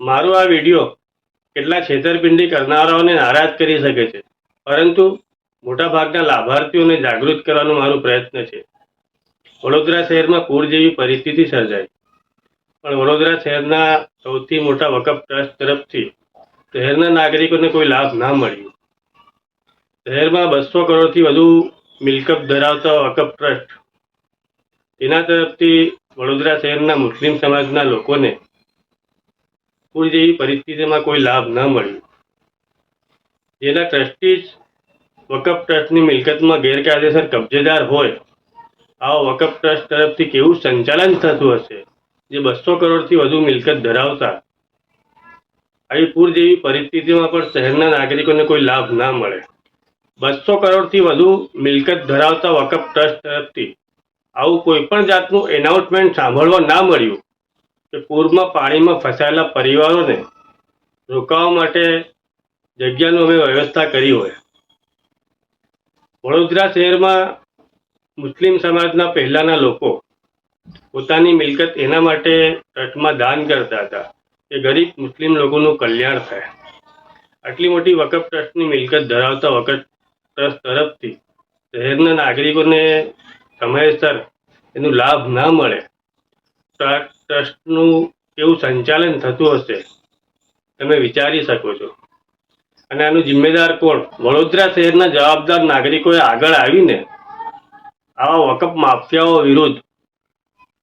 મારો આ વિડીયો કેટલાક છેતરપિંડી કરનારાઓને નારાજ કરી શકે છે, પરંતુ મોટાભાગના લાભાર્થીઓને જાગૃત કરવાનો મારો પ્રયત્ન છે. વડોદરા શહેરમાં પૂર જેવી પરિસ્થિતિ સર્જાઈ, પણ વડોદરા શહેરના સૌથી મોટા વકફ ટ્રસ્ટ તરફથી શહેરના નાગરિકોને કોઈ લાભ ના મળ્યો. શહેરમાં 200 કરોડથી વધુ મિલકત ધરાવતા વકફ ટ્રસ્ટ, તેના તરફથી વડોદરા શહેરના મુસ્લિમ સમાજના લોકોને પૂર જેવી પરિસ્થિતિમાં કોઈ લાભ ન મળ્યો. જેના ટ્રસ્ટીજ વકફ ટ્રસ્ટની મિલકતમાં ગેરકાયદેસર કબજેદાર હોય, આવા વકફ ટ્રસ્ટ તરફથી કેવું સંચાલન થતું હશે, જે 200 કરોડથી વધુ મિલકત ધરાવતા આવી પૂર જેવી પરિસ્થિતિમાં પણ શહેરના નાગરિકોને કોઈ લાભ ના મળે. 200 કરોડથી વધુ મિલકત ધરાવતા વકફ ટ્રસ્ટ તરફથી આવું કોઈ પણ જાતનું એનાઉન્સમેન્ટ સાંભળવા ના મળ્યું કે પૂરમાં પાણીમાં ફસાયેલા પરિવારોને રોકાવા માટે જગ્યાનું અમે વ્યવસ્થા કરી હોય. વડોદરા શહેરમાં મુસ્લિમ સમાજના પહેલાના લોકો પોતાની મિલકત એના માટે ટ્રસ્ટમાં દાન કરતા હતા કે ગરીબ મુસ્લિમ લોકોનું કલ્યાણ થાય. આટલી મોટી વકફ ટ્રસ્ટની મિલકત ધરાવતા વકફ ટ્રસ્ટ તરફથી શહેરના નાગરિકોને સમયસર એનો લાભ ના મળે, ટ્રસ્ટનું કેવું સંચાલન થતું હશે તમે વિચારી શકો છો. અને આનું જિમ્મેદાર કોણ? વડોદરા શહેરના જવાબદાર નાગરિકોએ આગળ આવીને આવા વકફ માફિયાઓ વિરુદ્ધ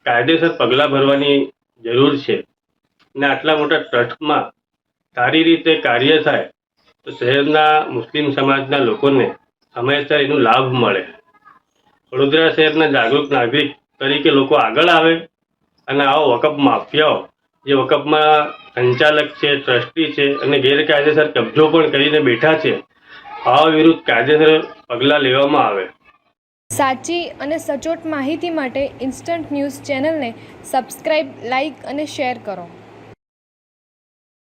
કાયદેસર પગલાં ભરવાની જરૂર છે. અને આટલા મોટા ટ્રસ્ટમાં સારી રીતે કાર્ય થાય તો શહેરના મુસ્લિમ સમાજના લોકોને સમયસર એનો લાભ મળે. વડોદરા શહેરના જાગૃત નાગરિક તરીકે લોકો આગળ આવે અને આવા વકફ માફિયાઓ જે વકફમાં સંચાલક છે, ટ્રસ્ટી છે અને ગેરકાયદેસર કબજો પણ કરીને બેઠા છે, આવા વિરુદ્ધ કાયદેસર પગલાં લેવામાં આવે. સાચી અને સચોટ માહિતી માટે ઇન્સ્ટન્ટ ન્યૂઝ ચેનલને સબસ્ક્રાઇબ, લાઇક અને શેર કરો.